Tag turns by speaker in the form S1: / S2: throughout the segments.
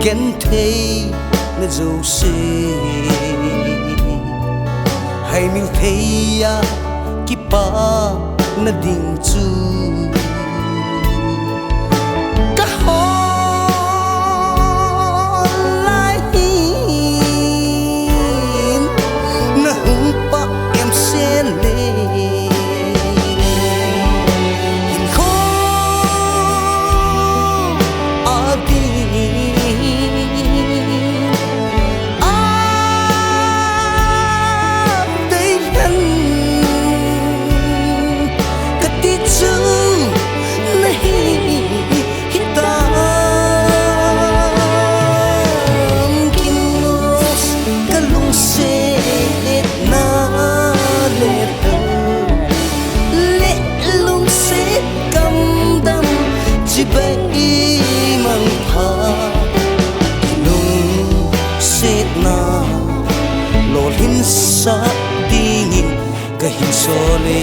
S1: gen thấy na dấu xe hay mình thấy ya kipa na ding chu ka ho lai hin na hung pa em se le hin kho a di bay mang pha nung set na lo hin sa dingin ka hin sole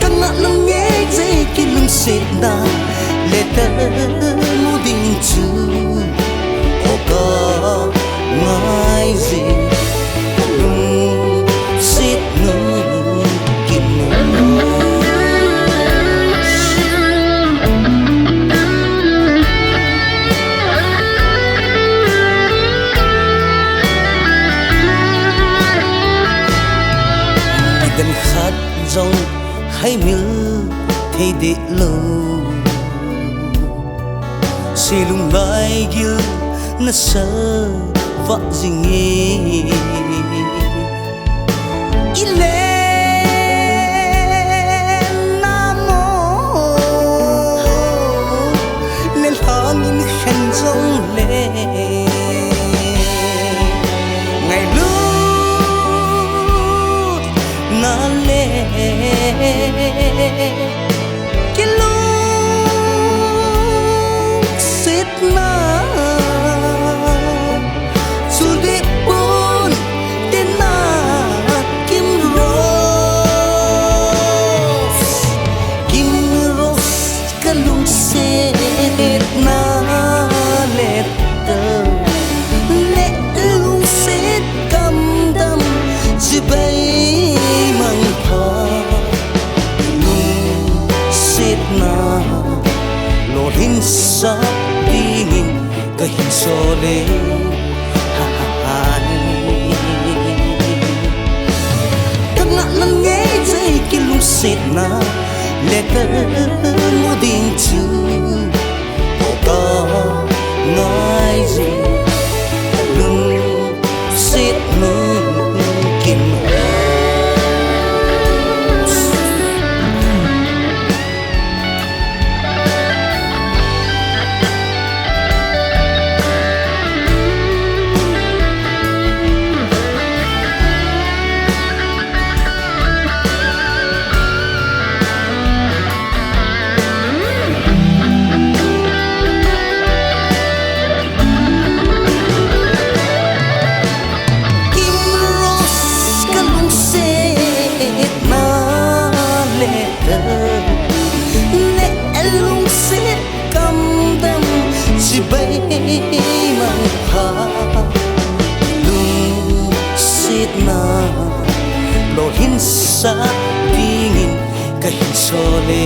S1: kana nang nge je kin lung set na le ta mu ding chu o ka ngai je lung set no gần khát dòng hay miêu thấy để lâu xì lung lại gil na sơ vợ gì nghe ile nam mô nên hang in khen dòng lệ ngày na le cái lúc xếp na su đi buồn tên na kim rose cái lúc xếp na le tơ le lúc xếp cầm đâm chỉ bay na lo hin sa dingin ka hin sole kana nan nge jai ki lung set na le ta mo ding chu o ka ngai ji lung set no kim bay mang pha lung sit na lo hin sa dingin ka hin sole